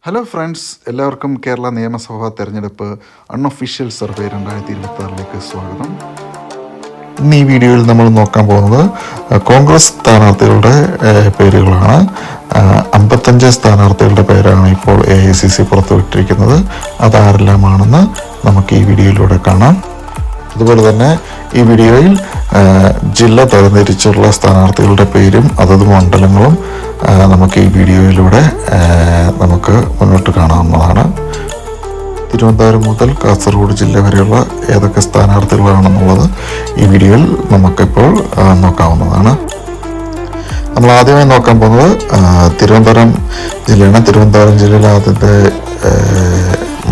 Hello friends, എല്ലാവർക്കും കേരള നിയമസഭാ തെരഞ്ഞെടുപ്പ് അൺഒഫീഷ്യൽ സർവേ 2026 സ്വാഗതം. ഇന്ന് ഈ വീഡിയോയിൽ നമ്മൾ നോക്കാൻ പോകുന്നത് കോൺഗ്രസ് സ്ഥാനാർത്ഥികളുടെ പേരുകളാണ്. 55 സ്ഥാനാർത്ഥികളുടെ പേരാണ് ഇപ്പോൾ AICC പുറത്തുവിട്ടിരിക്കുന്നത്. അതാരെല്ലാമാണെന്ന് നമുക്ക് ഈ വീഡിയോയിലൂടെ കാണാം. അതുപോലെ തന്നെ ഈ വീഡിയോയിൽ ജില്ല തരംതിരിച്ചുള്ള സ്ഥാനാർത്ഥികളുടെ പേരും അതത് മണ്ഡലങ്ങളും നമുക്ക് ഈ വീഡിയോയിലൂടെ നമുക്ക് മുന്നോട്ട് കാണാവുന്നതാണ്. തിരുവനന്തപുരം മുതൽ കാസർഗോഡ് ജില്ല വരെയുള്ള ഏതൊക്കെ സ്ഥാനാർത്ഥികളാണെന്നുള്ളത് ഈ വീഡിയോയിൽ നമുക്കിപ്പോൾ നോക്കാവുന്നതാണ്. നമ്മൾ ആദ്യമായി നോക്കാൻ പോകുന്നത് തിരുവനന്തപുരം ജില്ലയാണ്. തിരുവനന്തപുരം ജില്ലയിലെ ആദ്യത്തെ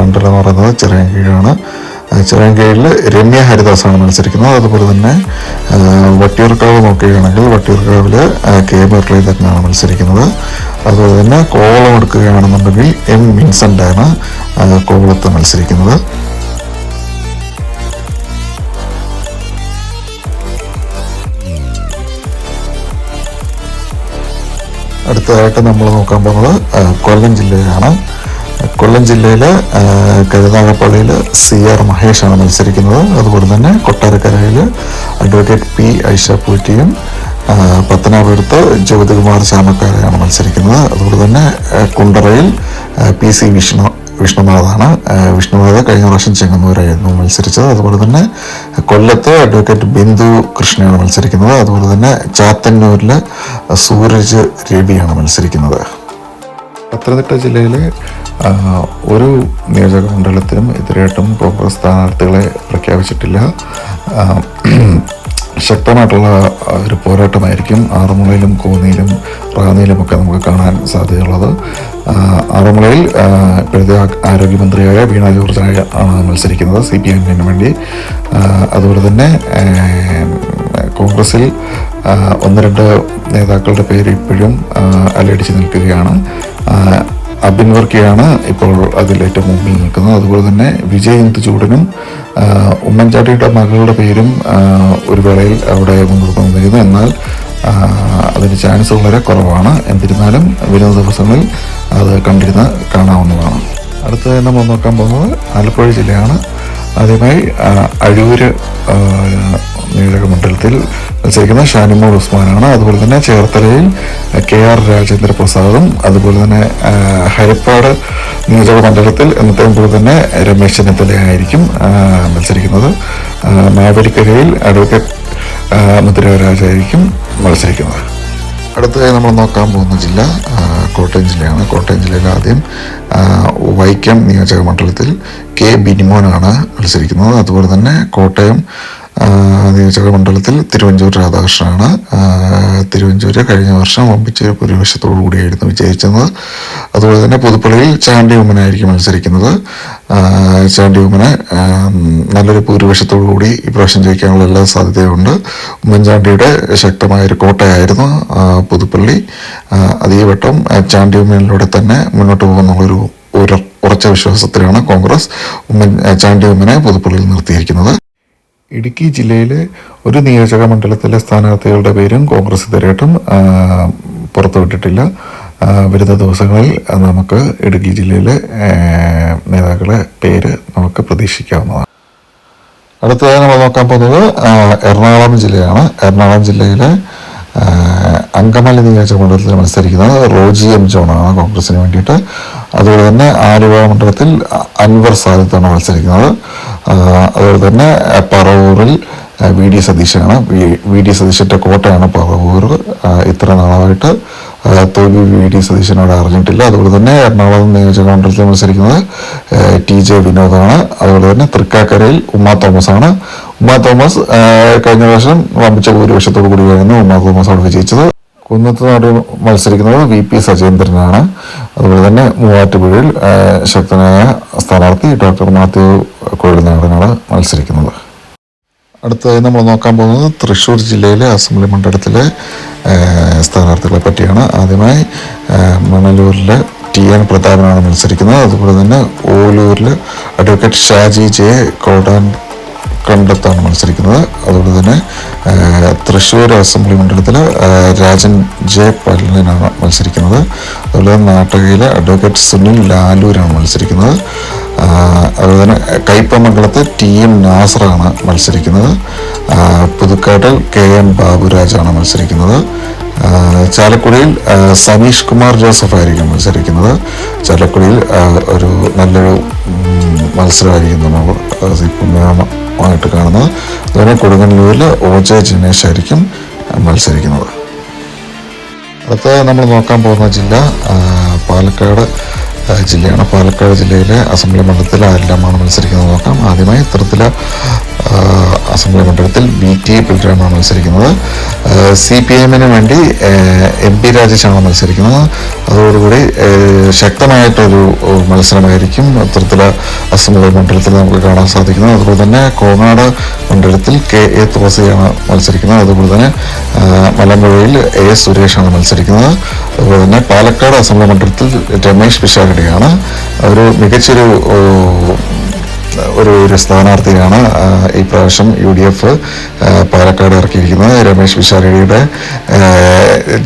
മണ്ഡലം എന്ന് പറയുന്നത് ചിറയൻകീഴാണ്. ചിറയൻകീഴിൽ രമ്യ ഹരിദാസാണ് മത്സരിക്കുന്നത്. അതുപോലെ തന്നെ വട്ടിയൂർക്കാവ് നോക്കുകയാണെങ്കിൽ വട്ടിയൂർക്കാവിൽ കെ മുരളീധരനാണ് മത്സരിക്കുന്നത്. അതുപോലെ തന്നെ കോവളം എടുക്കുകയാണെന്നുണ്ടെങ്കിൽ M വിൻസെൻ്റാണ് കോവളത്ത് മത്സരിക്കുന്നത്. അടുത്തതായിട്ട് നമ്മൾ നോക്കാൻ പോകുന്നത് കൊല്ലം ജില്ലയാണ്. കൊല്ലം ജില്ലയിൽ കരുനാഗപ്പള്ളിയിൽ CR മഹേഷാണ് മത്സരിക്കുന്നത്. അതുപോലെ തന്നെ കൊട്ടാരക്കരയിൽ അഡ്വക്കേറ്റ് P ഐഷ പൂറ്റിയും പത്തനാപുരത്ത് ജ്യോതികുമാർ ചാമക്കാരയാണ് മത്സരിക്കുന്നത്. അതുപോലെ തന്നെ കുണ്ടറയിൽ PC വിഷ്ണുനാഥാണ്. വിഷ്ണുനാഥ് കഴിഞ്ഞ പ്രാവശ്യം ചെങ്ങന്നൂരായിരുന്നു മത്സരിച്ചത്. അതുപോലെ തന്നെ കൊല്ലത്ത് അഡ്വക്കേറ്റ് ബിന്ദു കൃഷ്ണയാണ് മത്സരിക്കുന്നത്. അതുപോലെ തന്നെ ചാത്തന്നൂരിൽ സൂരജ് രവിയാണ് മത്സരിക്കുന്നത്. പത്തനംതിട്ട ജില്ലയിലെ ഒരു നിയോജക മണ്ഡലത്തിലും ഇതുവരെയായിട്ടും കോൺഗ്രസ് സ്ഥാനാർത്ഥികളെ പ്രഖ്യാപിച്ചിട്ടില്ല. ശക്തമായിട്ടുള്ള ഒരു പോരാട്ടമായിരിക്കും ആറന്മുളയിലും കോന്നിയിലും റാന്നിയിലുമൊക്കെ നമുക്ക് കാണാൻ സാധ്യതയുള്ളത്. ആറന്മുളയിൽ ഇപ്പോഴത്തെ ആരോഗ്യമന്ത്രിയായ വീണ ജോർജ് ആണ് മത്സരിക്കുന്നത് CPM-ന് വേണ്ടി. അതുപോലെ തന്നെ കോൺഗ്രസിൽ 1-2 നേതാക്കളുടെ പേര് ഇപ്പോഴും അലയടിച്ച് നിൽക്കുകയാണ്. അബിൻ വർക്കിയാണ് ഇപ്പോൾ അതിലേറ്റവും മുമ്പിൽ നിൽക്കുന്നത്. അതുപോലെ തന്നെ വിജയ് ചൂടനും ഉമ്മൻചാണ്ടിയുടെ മകളുടെ പേരും ഒരു വേളയിൽ അവിടെ മുൻനിർത്തി വന്നിരുന്നു. എന്നാൽ അതിന് ചാൻസ് വളരെ കുറവാണ്. എന്നിരുന്നാലും വരുന്ന ദിവസങ്ങളിൽ അത് കണ്ടിരുന്ന് കാണാവുന്നതാണ്. അടുത്ത നമ്മൾ നോക്കാൻ പോകുന്നത് ആലപ്പുഴ ജില്ലയാണ്. ആദ്യമായി അഴൂര് നിയോജക മണ്ഡലത്തിൽ മത്സരിക്കുന്ന ഷാനിമോൾ ഉസ്മാനാണ്. അതുപോലെ തന്നെ ചേർത്തലയിൽ KR രാജേന്ദ്ര പ്രസാദും അതുപോലെ തന്നെ ഹരിപ്പാട് നിയോജക മണ്ഡലത്തിൽ എന്നത്തെയും പോലെ തന്നെ രമേശ് ചെന്നിത്തലയായിരിക്കും മത്സരിക്കുന്നത്. മാവേലിക്കരയിൽ അഡ്വക്കേറ്റ് മുദ്രരാജായിരിക്കും മത്സരിക്കുന്നത്. അടുത്തതായി നമ്മൾ നോക്കാൻ പോകുന്ന ജില്ല കോട്ടയം ജില്ലയാണ്. കോട്ടയം ജില്ലയിൽ ആദ്യം വൈക്കം നിയോജക മണ്ഡലത്തിൽ K ബിനിമോനാണ് മത്സരിക്കുന്നത്. അതുപോലെ തന്നെ കോട്ടയം നിയോജക മണ്ഡലത്തിൽ തിരുവഞ്ചൂർ രാധാകൃഷ്ണനാണ്. തിരുവഞ്ചൂര് കഴിഞ്ഞ വർഷം വമ്പിച്ച ഭൂരിപക്ഷത്തോടു കൂടിയായിരുന്നു വിജയിച്ചത്. അതുപോലെ തന്നെ പുതുപ്പള്ളിയിൽ ചാണ്ടി ഉമ്മനായിരിക്കും മത്സരിക്കുന്നത്. ചാണ്ടി ഉമ്മന് നല്ലൊരു ഭൂരിപക്ഷത്തോടു കൂടി ഇപ്രാവശ്യം ജയിക്കാനുള്ള എല്ലാ സാധ്യതയുണ്ട്. ഉമ്മൻചാണ്ടിയുടെ ശക്തമായൊരു കോട്ടയായിരുന്നു പുതുപ്പള്ളി. അതേ വട്ടം ചാണ്ടി ഉമ്മനിലൂടെ തന്നെ മുന്നോട്ട് പോകുന്നുള്ളൊരു ഉറച്ച വിശ്വാസത്തിലാണ് കോൺഗ്രസ് ചാണ്ടി ഉമ്മനെ പുതുപ്പള്ളിയിൽ നിർത്തിയിരിക്കുന്നത്. ഇടുക്കി ജില്ലയിലെ ഒരു നിയോജക മണ്ഡലത്തിലെ സ്ഥാനാർത്ഥികളുടെ പേരും കോൺഗ്രസ് ഇതുവരെയായിട്ടും പുറത്തുവിട്ടിട്ടില്ല. വരുന്ന ദിവസങ്ങളിൽ നമുക്ക് ഇടുക്കി ജില്ലയിലെ നേതാക്കളെ പേര് നമുക്ക് പ്രതീക്ഷിക്കാവുന്നതാണ്. അടുത്തതായി നമ്മൾ നോക്കാൻ പോകുന്നത് എറണാകുളം ജില്ലയാണ്. എറണാകുളം ജില്ലയിലെ അങ്കമാലി നിയോജക മണ്ഡലത്തിൽ മത്സരിക്കുന്നത് റോജി M ജോണാണ് കോൺഗ്രസിന് വേണ്ടിയിട്ട്. അതുപോലെ തന്നെ ആലുവ മണ്ഡലത്തിൽ അൻവർ സാദിത്താണ് മത്സരിക്കുന്നത്. അതുപോലെ തന്നെ പറവൂരിൽ VD സതീശനാണ്. VD സതീശൻ്റെ കോട്ടയാണ് പറവൂർ. ഇത്ര നാളായിട്ട് തോൽവി VD സതീശനോട് അറിഞ്ഞിട്ടില്ല. അതുപോലെ തന്നെ എറണാകുളം നിയോജക മണ്ഡലത്തിൽ മത്സരിക്കുന്നത് TJ വിനോദാണ്. അതുപോലെ തന്നെ തൃക്കാക്കരയിൽ ഉമ്മ തോമസാണ്. ഉമ്മ തോമസ് കഴിഞ്ഞ വർഷം വമ്പിച്ച ഭൂരിപക്ഷത്തോടു കൂടിയായിരുന്നു ഉമ്മ തോമസ് അവിടെ വിജയിച്ചത്. കുന്നത്തുനാട് മത്സരിക്കുന്നത് VP സജേന്ദ്രനാണ്. അതുപോലെ തന്നെ മൂവാറ്റുപുഴയിൽ ശക്തനായ സ്ഥാനാർത്ഥി ഡോക്ടർ മാത്യു കൊഴുനാടനാണ് മത്സരിക്കുന്നത്. അടുത്തതായി നമ്മൾ നോക്കാൻ പോകുന്നത് തൃശ്ശൂർ ജില്ലയിലെ അസംബ്ലി മണ്ഡലത്തിലെ സ്ഥാനാർത്ഥികളെ പറ്റിയാണ്. ആദ്യമായി മണലൂരിലെ TN പ്രതാപനാണ് മത്സരിക്കുന്നത്. അതുപോലെ തന്നെ ഓലൂരിൽ അഡ്വക്കേറ്റ് ഷാജി J കണ്ടത്താണ് മത്സരിക്കുന്നത്. അതുപോലെ തന്നെ തൃശ്ശൂർ അസംബ്ലി മണ്ഡലത്തിൽ രാജൻ ജെ പല്ലനാണ് മത്സരിക്കുന്നത്. അതുപോലെ തന്നെ നാട്ടകയിലെ അഡ്വക്കേറ്റ് സുനിൽ ലാലൂരാണ് മത്സരിക്കുന്നത്. അതുപോലെ തന്നെ കയ്പമംഗലത്ത് TM നാസറാണ് മത്സരിക്കുന്നത്. പുതുക്കാട്ടിൽ KM ബാബുരാജാണ് മത്സരിക്കുന്നത്. ചാലക്കുടിയിൽ സനീഷ് കുമാർ ജോസഫ് ആയിരിക്കും മത്സരിക്കുന്നത്. ചാലക്കുടിയിൽ ഒരു നല്ലൊരു മത്സരമായിരിക്കും നമ്മൾ ആയിട്ട് കാണുന്നത്. അതുപോലെ കൊടുങ്ങല്ലൂരിൽ OJ ജിനേഷ് ആയിരിക്കും മത്സരിക്കുന്നത്. അടുത്ത നമ്മൾ നോക്കാൻ പോകുന്ന ജില്ല പാലക്കാട് ജില്ലയാണ്. പാലക്കാട് ജില്ലയിലെ അസംബ്ലി മണ്ഡലത്തിൽ ആരെല്ലാമാണ് മത്സരിക്കുന്നത് നോക്കാം. ആദ്യമായി തൃത്തല അസംബ്ലി മണ്ഡലത്തിൽ BT ബൽറാമാണ് മത്സരിക്കുന്നത്. CPM വേണ്ടി MP രാജേഷാണ് മത്സരിക്കുന്നത്. അതോടുകൂടി ശക്തമായിട്ടൊരു മത്സരമായിരിക്കും തൃത്തല അസംബ്ലി മണ്ഡലത്തിൽ നമുക്ക് കാണാൻ സാധിക്കുന്നത്. അതുപോലെ തന്നെ കോങ്ങാട് മണ്ഡലത്തിൽ KA തോസയാണ് മത്സരിക്കുന്നത്. അതുപോലെ തന്നെ മലമ്പുഴയിൽ A സുരേഷാണ് മത്സരിക്കുന്നത്. അതുപോലെ തന്നെ പാലക്കാട് അസംബ്ലി മണ്ഡലത്തിൽ രമേശ് പിഷാരടിയാണ് ഒരു മികച്ചൊരു ഒരു സ്ഥാനാർത്ഥിയാണ് ഈ പ്രാവശ്യം UDF പാലക്കാട് ഇറക്കിയിരിക്കുന്നത്. രമേശ് പിഷാരടിയുടെ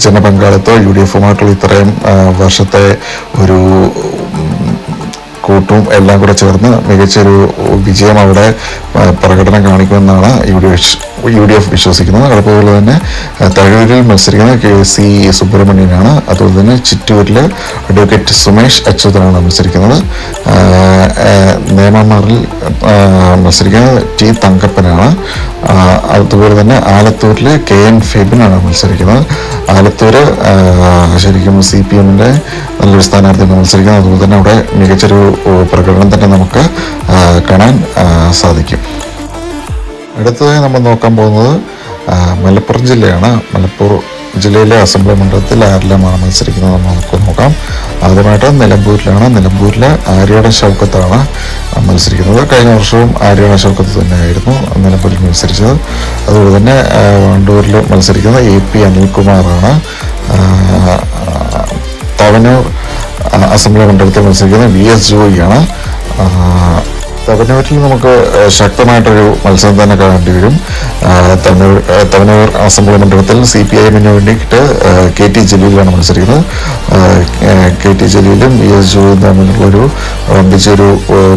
ജനപങ്കാളിത്തം UDFുമായിട്ടുള്ള ഇത്രയും വർഷത്തെ ഒരു കൂട്ടും എല്ലാം കൂടെ ചേർന്ന് മികച്ചൊരു വിജയം അവിടെ പ്രകടനം കാണിക്കുമെന്നാണ് UDF വിശ്വസിക്കുന്നത്. അതുപോലെ തന്നെ തഴൂരിൽ മത്സരിക്കുന്ന KC സുബ്രഹ്മണ്യനാണ്. അതുപോലെ തന്നെ ചിറ്റൂരിൽ അഡ്വക്കേറ്റ് സുമേഷ് അച്യുതനാണ് മത്സരിക്കുന്നത്. നേമമാറിൽ മത്സരിക്കുന്നത് T തങ്കപ്പനാണ്. അതുപോലെ തന്നെ ആലത്തൂരിൽ KN ഫെബിനാണ് മത്സരിക്കുന്നത്. ആലത്തൂർ ശരിക്കും CPMന്റെ നല്ലൊരു സ്ഥാനാർത്ഥിയാണ് മത്സരിക്കുന്നത്. അതുപോലെ തന്നെ അവിടെ മികച്ചൊരു പ്രകടനം തന്നെ നമുക്ക് കാണാൻ സാധിക്കും. അടുത്തതായി നമ്മൾ നോക്കാൻ പോകുന്നത് മലപ്പുറം ജില്ലയാണ്. മലപ്പുറം ജില്ലയിലെ അസംബ്ലി മണ്ഡലത്തിൽ ആരെല്ലാമാണ് മത്സരിക്കുന്നത് നമുക്ക് നോക്കാം. ആദ്യമായിട്ട് നിലമ്പൂരിലാണ്. നിലമ്പൂരിലെ ആര്യാടൻ ഷൗക്കത്താണ് മത്സരിക്കുന്നത്. കഴിഞ്ഞ വർഷവും ആര്യാടൻ ഷൗക്കത്ത് തന്നെയായിരുന്നു നിലമ്പൂരിൽ മത്സരിച്ചത്. അതുപോലെ തന്നെ വണ്ടൂരിൽ മത്സരിക്കുന്ന AP അനിൽകുമാറാണ്. തവനൂർ അസംബ്ലി മണ്ഡലത്തിൽ മത്സരിക്കുന്ന VS ജോയിയാണ്. തവനൂരിൽ നമുക്ക് ശക്തമായിട്ടൊരു മത്സരം തന്നെ കാണേണ്ടി വരും. തവനൂർ അസംബ്ലി മണ്ഡലത്തിൽ CPIM വേണ്ടിയിട്ട് KT ജലീലാണ് മത്സരിക്കുന്നത്. KT ജലീലും VS ജോയും തമ്മിലുള്ളൊരു വമ്പിച്ചൊരു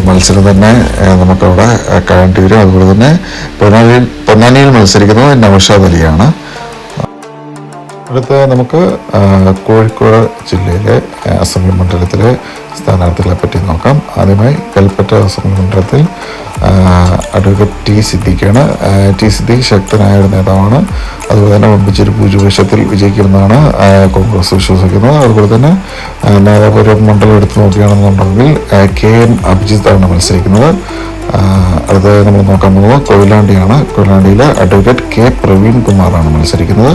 മത്സരം തന്നെ നമുക്കവിടെ കാണേണ്ടി വരും. അതുപോലെ തന്നെ പൊന്നാനിയിൽ മത്സരിക്കുന്നത് നൗഷാദ് അലിയാണ്. അടുത്ത നമുക്ക് കോഴിക്കോട് ജില്ലയിലെ അസംബ്ലി മണ്ഡലത്തിലെ സ്ഥാനാർത്ഥികളെ പറ്റി നോക്കാം. ആദ്യമായി കൽപ്പറ്റ അസംബ്ലി മണ്ഡലത്തിൽ അഡ്വക്കേറ്റ് T സിദ്ദീഖാണ്. T സിദ്ദീഖ് ശക്തനായ ഒരു നേതാവാണ്. അതുപോലെ തന്നെ വമ്പിച്ചൊരു ഭൂരിപക്ഷത്തിൽ വിജയിക്കുമെന്നാണ് കോൺഗ്രസ് വിശ്വസിക്കുന്നത്. അതുപോലെ തന്നെ നാദാപുരം മണ്ഡലം എടുത്തു നോക്കുകയാണെന്നുണ്ടെങ്കിൽ KM അഭിജിത്താണ് മത്സരിക്കുന്നത്. അടുത്തതായി നമ്മൾ നോക്കാൻ പോകുന്നത് കൊയിലാണ്ടിയാണ്. കൊയിലാണ്ടിയിലെ അഡ്വക്കേറ്റ് K പ്രവീൺ കുമാറാണ് മത്സരിക്കുന്നത്.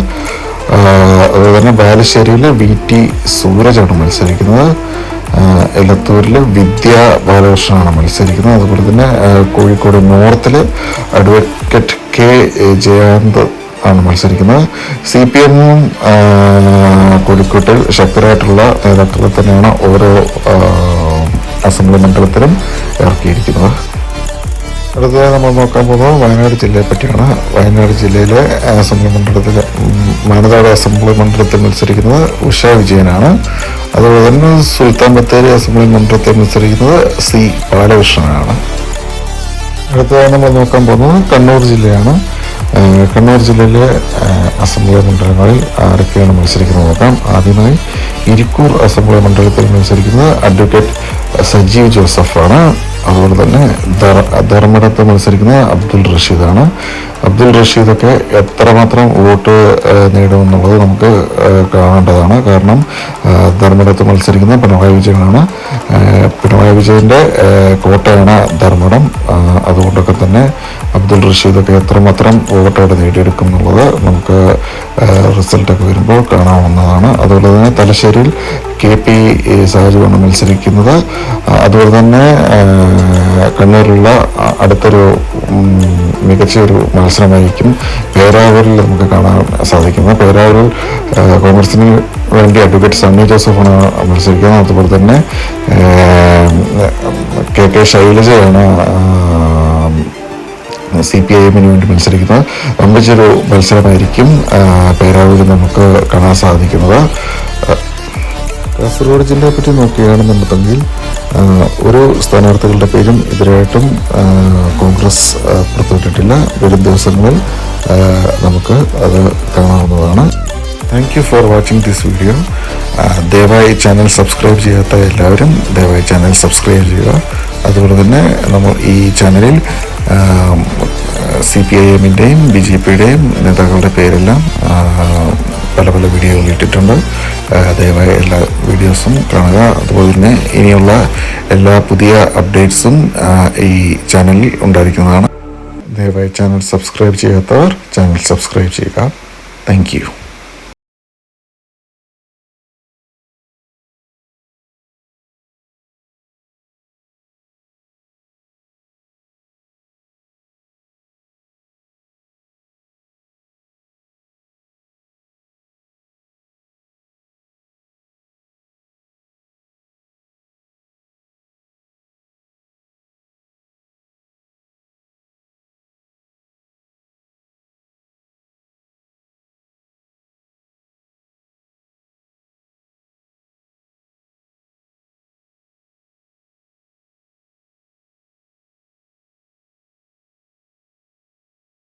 അതുപോലെ തന്നെ ബാലുശ്ശേരിയിൽ VT സൂരജാണ് മത്സരിക്കുന്നത്. എലത്തൂരിൽ വിദ്യ ബാലകൃഷ്ണനാണ് മത്സരിക്കുന്നത്. അതുപോലെ തന്നെ കോഴിക്കോട് നോർത്തിൽ അഡ്വക്കേറ്റ് K ജയന്ത് ആണ് മത്സരിക്കുന്നത്. CPMും കോഴിക്കോട്ടിൽ ശക്തരായിട്ടുള്ള നേതാക്കളെ തന്നെയാണ് ഓരോ അസംബ്ലി മണ്ഡലത്തിലും ഇറക്കിയിരിക്കുന്നത്. അടുത്തതായി നമ്മൾ നോക്കാൻ പോകുന്നത് വയനാട് ജില്ലയെ പറ്റിയാണ്. വയനാട് ജില്ലയിലെ അസംബ്ലി മണ്ഡലത്തിൽ മാനന്തവാടി അസംബ്ലി മണ്ഡലത്തിൽ മത്സരിക്കുന്നത് ഉഷ വിജയനാണ്. അതുപോലെ തന്നെ സുൽത്താൻ ബത്തേരി അസംബ്ലി മണ്ഡലത്തിൽ മത്സരിക്കുന്നത് C ബാലകൃഷ്ണനാണ്. അടുത്തതായി നമ്മൾ നോക്കാൻ പോകുന്നത് കണ്ണൂർ ജില്ലയാണ്. കണ്ണൂർ ജില്ലയിലെ അസംബ്ലി മണ്ഡലങ്ങളിൽ ആരൊക്കെയാണ് മത്സരിക്കുന്നത് നോക്കാം. ആദ്യമായി ഇരിക്കൂർ അസംബ്ലി മണ്ഡലത്തിൽ മത്സരിക്കുന്നത് അഡ്വക്കേറ്റ് സജീവ് ജോസഫാണ്. അതുപോലെ തന്നെ ധർമ്മടത്ത് മത്സരിക്കുന്നത് അബ്ദുൾ റഷീദാണ്. അബ്ദുൾ റഷീദൊക്കെ എത്രമാത്രം വോട്ട് നേടുമെന്നുള്ളത് നമുക്ക് കാണേണ്ടതാണ്. കാരണം ധർമ്മടത്ത് മത്സരിക്കുന്ന പിണറായി വിജയനാണ്. പിണറായി വിജയൻ്റെ കോട്ടയാണ് ധർമ്മടം. അതുകൊണ്ടൊക്കെ തന്നെ അബ്ദുൾ റഷീദൊക്കെ എത്രമാത്രം വോട്ടോടെ നേടിയെടുക്കും എന്നുള്ളത് നമുക്ക് റിസൾട്ടൊക്കെ വരുമ്പോൾ കാണാവുന്നതാണ്. അതുപോലെ തന്നെ തലശ്ശേരിയിൽ KP സാജുവാണ് മത്സരിക്കുന്നത്. അതുപോലെ തന്നെ കണ്ണൂരിലുള്ള അടുത്തൊരു മികച്ചൊരു മത്സരമായിരിക്കും പേരാവൂരിൽ നമുക്ക് കാണാൻ സാധിക്കുന്നത്. പേരാവൂരിൽ കോൺഗ്രസിന് വേണ്ടി അഡ്വക്കേറ്റ് സണ്ണി ജോസഫാണ് മത്സരിക്കുന്നത്. അതുപോലെ തന്നെ KK ശൈലജയാണ് CPIM വേണ്ടി മത്സരിക്കുന്നത്. വമ്പിച്ചൊരു മത്സരമായിരിക്കും പേരാവൂരിൽ നമുക്ക് കാണാൻ സാധിക്കുന്നത്. കാസർഗോഡ് ജില്ലയെ പറ്റി നോക്കുകയാണെന്നുണ്ടെങ്കിൽ ഒരു സ്ഥാനാർത്ഥികളുടെ പേരും ഇതിനായിട്ടും കോൺഗ്രസ് പുറത്തുവിട്ടിട്ടില്ല. വരും ദിവസങ്ങളിൽ നമുക്ക് അത് കാണാവുന്നതാണ്. Thank you for watching this video. ദയവായി ചാനൽ സബ്സ്ക്രൈബ് ചെയ്യാത്ത എല്ലാവരും ദയവായി ചാനൽ സബ്സ്ക്രൈബ് ചെയ്യുക. അതുപോലെ തന്നെ നമ്മൾ ഈ ചാനലിൽ CPIMൻ്റെയും BJPയുടെയും നേതാക്കളുടെ പേരെല്ലാം പല പല വീഡിയോകൾ ഇട്ടിട്ടുണ്ട്. ദയവായി എല്ലാ വീഡിയോസും കാണുക. അതുപോലെ തന്നെ ഇനിയുള്ള എല്ലാ പുതിയ അപ്ഡേറ്റ്സും ഈ ചാനലിൽ ഉണ്ടായിരിക്കുന്നതാണ്. ദയവായി ചാനൽ സബ്സ്ക്രൈബ് ചെയ്യാത്തവർ ചാനൽ സബ്സ്ക്രൈബ് ചെയ്യുക. Thank you.